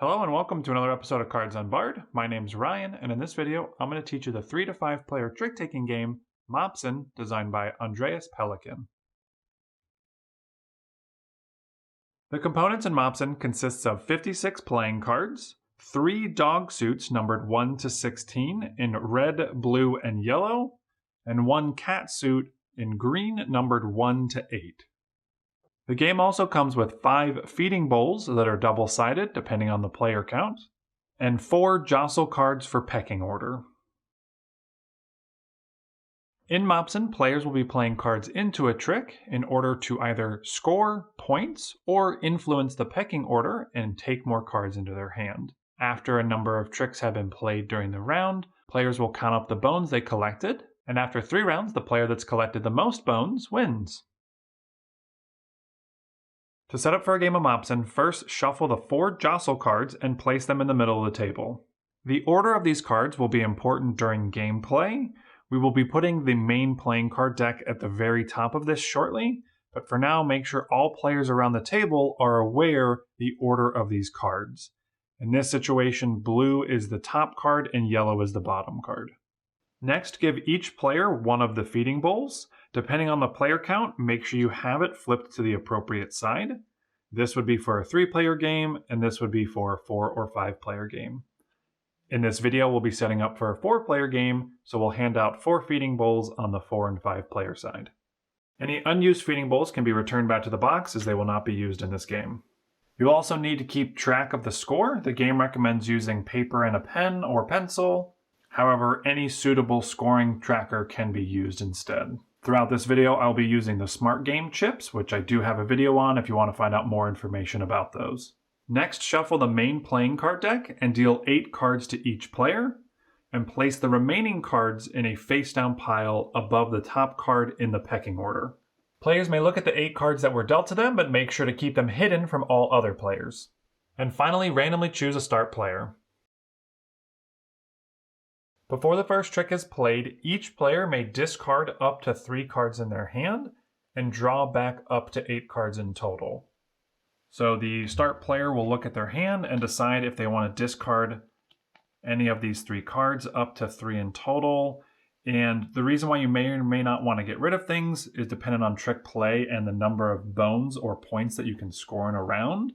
Hello and welcome to another episode of Cards Unbarred. My name's Ryan, and in this video, I'm going to teach you the 3 to 5 player trick-taking game, Mopsen, designed by Andreas Pelikan. The components in Mopsen consists of 56 playing cards, 3 dog suits numbered 1 to 16 in red, blue, and yellow, and 1 cat suit in green numbered 1 to 8. The game also comes with 5 feeding bowls that are double-sided depending on the player count, and 4 jostle cards for pecking order. In Mopsen, players will be playing cards into a trick in order to either score points or influence the pecking order and take more cards into their hand. After a number of tricks have been played during the round, players will count up the bones they collected, and after 3 rounds, the player that's collected the most bones wins. To set up for a game of Mopsen, first shuffle the 4 jostle cards and place them in the middle of the table. The order of these cards will be important during gameplay. We will be putting the main playing card deck at the very top of this shortly, but for now make sure all players around the table are aware the order of these cards. In this situation, blue is the top card and yellow is the bottom card. Next, give each player one of the feeding bowls. Depending on the player count, make sure you have it flipped to the appropriate side. This would be for a 3-player game, and this would be for a 4 or 5-player game. In this video, we'll be setting up for a 4-player game, so we'll hand out 4 feeding bowls on the 4 and 5-player side. Any unused feeding bowls can be returned back to the box as they will not be used in this game. You'll also need to keep track of the score. The game recommends using paper and a pen or pencil. However, any suitable scoring tracker can be used instead. Throughout this video, I'll be using the Smart Game chips, which I do have a video on if you want to find out more information about those. Next, shuffle the main playing card deck and deal 8 cards to each player, and place the remaining cards in a face-down pile above the top card in the pecking order. Players may look at the 8 cards that were dealt to them, but make sure to keep them hidden from all other players. And finally, randomly choose a start player. Before the first trick is played, each player may discard up to 3 cards in their hand and draw back up to 8 cards in total. So the start player will look at their hand and decide if they want to discard any of these 3 cards, up to 3 in total. And the reason why you may or may not want to get rid of things is dependent on trick play and the number of bones or points that you can score in a round.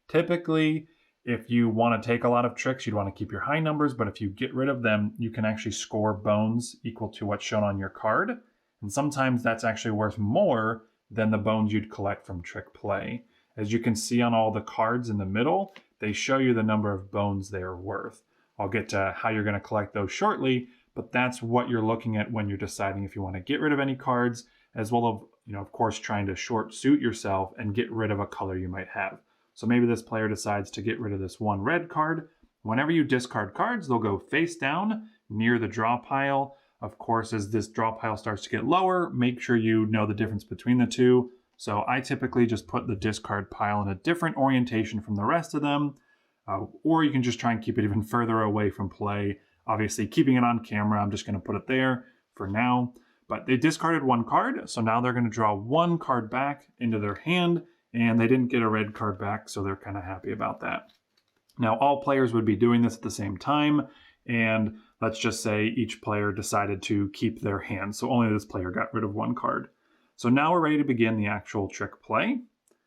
Typically, if you want to take a lot of tricks, you'd want to keep your high numbers, but if you get rid of them, you can actually score bones equal to what's shown on your card. And sometimes that's actually worth more than the bones you'd collect from trick play. As you can see on all the cards in the middle, they show you the number of bones they are worth. I'll get to how you're going to collect those shortly, but that's what you're looking at when you're deciding if you want to get rid of any cards, as well as, of course, trying to short suit yourself and get rid of a color you might have. So maybe this player decides to get rid of this 1 red card. Whenever you discard cards, they'll go face down near the draw pile. Of course, as this draw pile starts to get lower, make sure you know the difference between the two. So I typically just put the discard pile in a different orientation from the rest of them, or you can just try and keep it even further away from play. Obviously, keeping it on camera, I'm just going to put it there for now. But they discarded 1 card, so now they're going to draw 1 card back into their hand, and they didn't get a red card back, so they're kind of happy about that. Now, all players would be doing this at the same time, and let's just say each player decided to keep their hand, so only this player got rid of 1 card. So now we're ready to begin the actual trick play.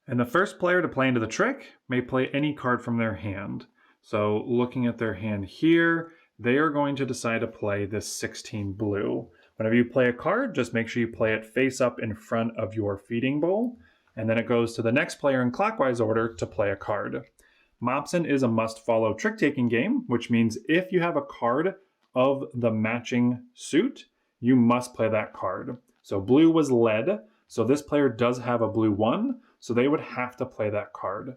And the first player to play into the trick may play any card from their hand. So looking at their hand here, they are going to decide to play this 16 blue. Whenever you play a card, just make sure you play it face up in front of your feeding bowl. And then it goes to the next player in clockwise order to play a card. Mopsen is a must-follow trick-taking game, which means if you have a card of the matching suit, you must play that card. So blue was lead, so this player does have a blue 1, so they would have to play that card.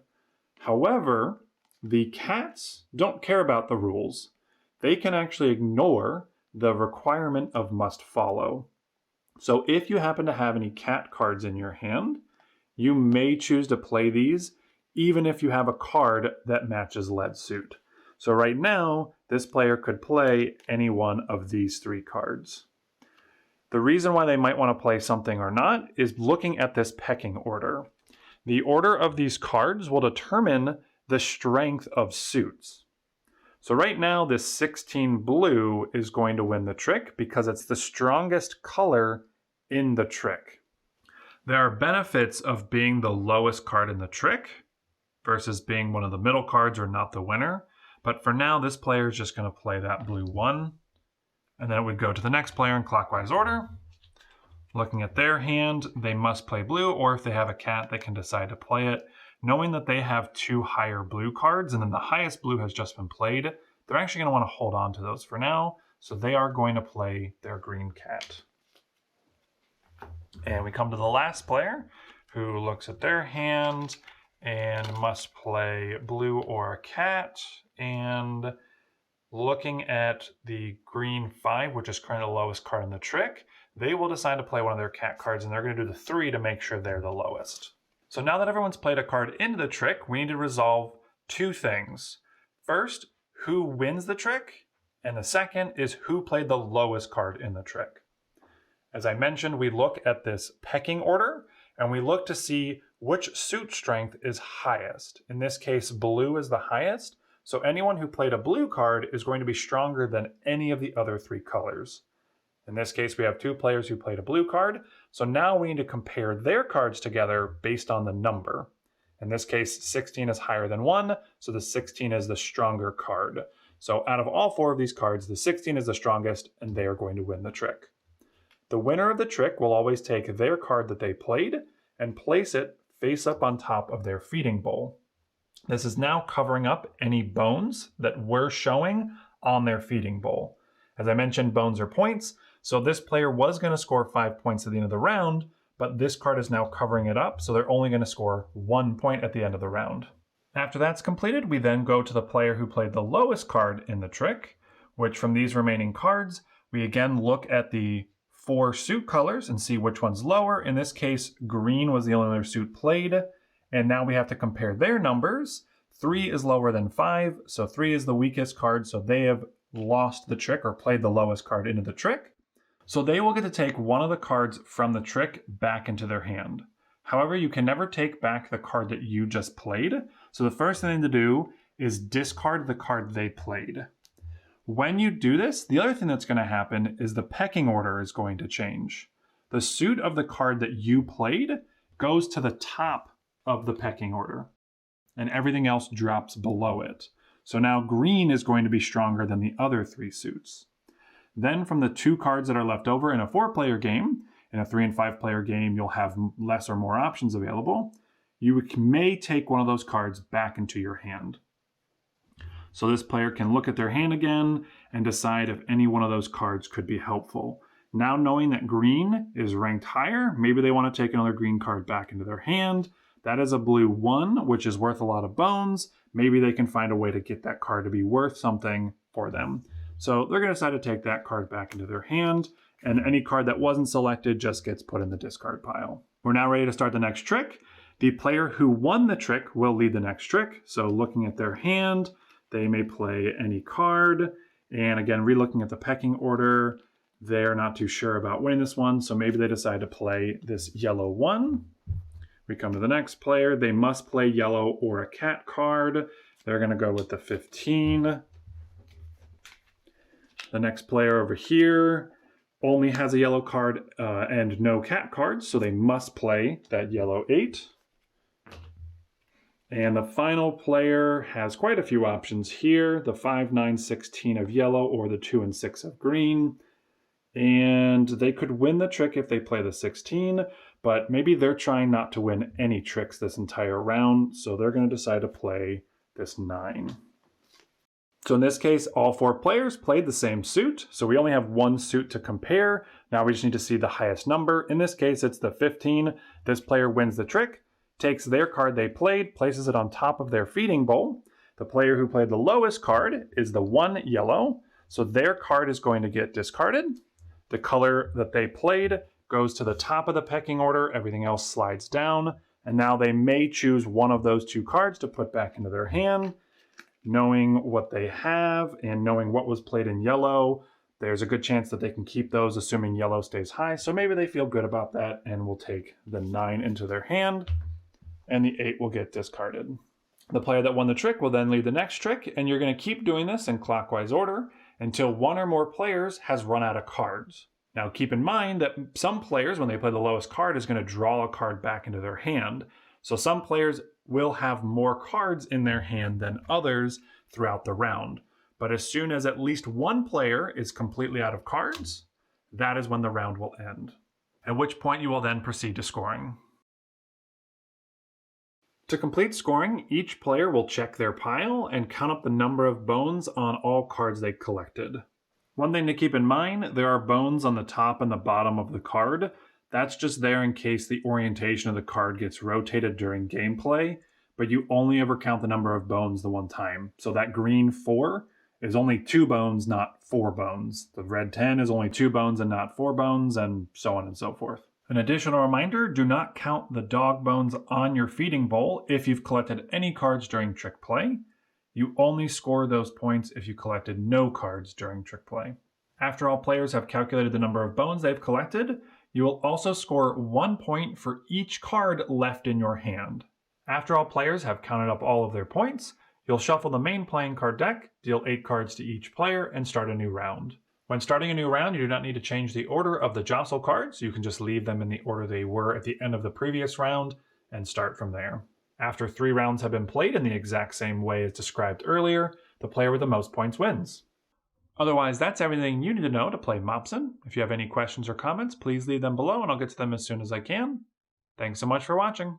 However, the cats don't care about the rules. They can actually ignore the requirement of must-follow. So if you happen to have any cat cards in your hand, you may choose to play these even if you have a card that matches lead suit. So right now, this player could play any one of these 3 cards. The reason why they might want to play something or not is looking at this pecking order. The order of these cards will determine the strength of suits. So right now, this 16 blue is going to win the trick because it's the strongest color in the trick. There are benefits of being the lowest card in the trick versus being one of the middle cards or not the winner. But for now, this player is just going to play that blue 1. And then it would go to the next player in clockwise order. Looking at their hand, they must play blue, or if they have a cat, they can decide to play it. Knowing that they have 2 higher blue cards, and then the highest blue has just been played, they're actually going to want to hold on to those for now. So they are going to play their green cat. And we come to the last player, who looks at their hand and must play blue or a cat. And looking at the green 5, which is currently the lowest card in the trick, they will decide to play one of their cat cards, and they're going to do the 3 to make sure they're the lowest. So now that everyone's played a card into the trick, we need to resolve 2 things. First, who wins the trick? And the second is who played the lowest card in the trick. As I mentioned, we look at this pecking order, and we look to see which suit strength is highest. In this case, blue is the highest, so anyone who played a blue card is going to be stronger than any of the other 3 colors. In this case, we have 2 players who played a blue card, so now we need to compare their cards together based on the number. In this case, 16 is higher than 1, so the 16 is the stronger card. So out of all 4 of these cards, the 16 is the strongest, and they are going to win the trick. The winner of the trick will always take their card that they played and place it face up on top of their feeding bowl. This is now covering up any bones that were showing on their feeding bowl. As I mentioned, bones are points, so this player was going to score 5 points at the end of the round, but this card is now covering it up, so they're only going to score 1 point at the end of the round. After that's completed, we then go to the player who played the lowest card in the trick, which from these remaining cards, we again look at the 4 suit colors and see which one's lower. In this case, green was the only other suit played, and now we have to compare their numbers. 3 is lower than 5, so 3 is the weakest card, so they have lost the trick or played the lowest card into the trick. So they will get to take one of the cards from the trick back into their hand. However, you can never take back the card that you just played, so the first thing to do is discard the card they played. When you do this, the other thing that's going to happen is the pecking order is going to change. The suit of the card that you played goes to the top of the pecking order, and everything else drops below it. So now green is going to be stronger than the other 3 suits. Then from the 2 cards that are left over in a 4-player game, in a 3- and 5-player game, you'll have less or more options available. You may take one of those cards back into your hand. So this player can look at their hand again and decide if any one of those cards could be helpful. Now knowing that green is ranked higher, maybe they want to take another green card back into their hand. That is a blue 1, which is worth a lot of bones. Maybe they can find a way to get that card to be worth something for them. So they're going to decide to take that card back into their hand, and any card that wasn't selected just gets put in the discard pile. We're now ready to start the next trick. The player who won the trick will lead the next trick. So looking at their hand, they may play any card. And again, re-looking at the pecking order, they're not too sure about winning this one, so maybe they decide to play this yellow 1. We come to the next player. They must play yellow or a cat card. They're going to go with the 15. The next player over here only has a yellow card and no cat cards, so they must play that yellow 8. And the final player has quite a few options here. The 5, 9, 16 of yellow or the 2 and 6 of green. And they could win the trick if they play the 16, but maybe they're trying not to win any tricks this entire round, so they're going to decide to play this 9. So in this case, all 4 players played the same suit, so we only have 1 suit to compare. Now we just need to see the highest number. In this case, it's the 15. This player wins the trick, takes their card they played, places it on top of their feeding bowl. The player who played the lowest card is the 1 yellow, so their card is going to get discarded. The color that they played goes to the top of the pecking order, everything else slides down, and now they may choose one of those 2 cards to put back into their hand. Knowing what they have and knowing what was played in yellow, there's a good chance that they can keep those, assuming yellow stays high, so maybe they feel good about that and will take the 9 into their hand, and the 8 will get discarded. The player that won the trick will then lead the next trick, and you're going to keep doing this in clockwise order until one or more players has run out of cards. Now keep in mind that some players, when they play the lowest card, is going to draw a card back into their hand. So some players will have more cards in their hand than others throughout the round. But as soon as at least one player is completely out of cards, that is when the round will end, at which point you will then proceed to scoring. To complete scoring, each player will check their pile and count up the number of bones on all cards they collected. One thing to keep in mind, there are bones on the top and the bottom of the card. That's just there in case the orientation of the card gets rotated during gameplay, but you only ever count the number of bones the one time. So that green 4 is only 2 bones, not 4 bones. The red 10 is only 2 bones and not 4 bones, and so on and so forth. An additional reminder, do not count the dog bones on your feeding bowl if you've collected any cards during trick play. You only score those points if you collected no cards during trick play. After all players have calculated the number of bones they've collected, you will also score 1 point for each card left in your hand. After all players have counted up all of their points, you'll shuffle the main playing card deck, deal 8 cards to each player, and start a new round. When starting a new round, you do not need to change the order of the jostle cards. You can just leave them in the order they were at the end of the previous round and start from there. After 3 rounds have been played in the exact same way as described earlier, the player with the most points wins. Otherwise, that's everything you need to know to play Mopsen. If you have any questions or comments, please leave them below and I'll get to them as soon as I can. Thanks so much for watching.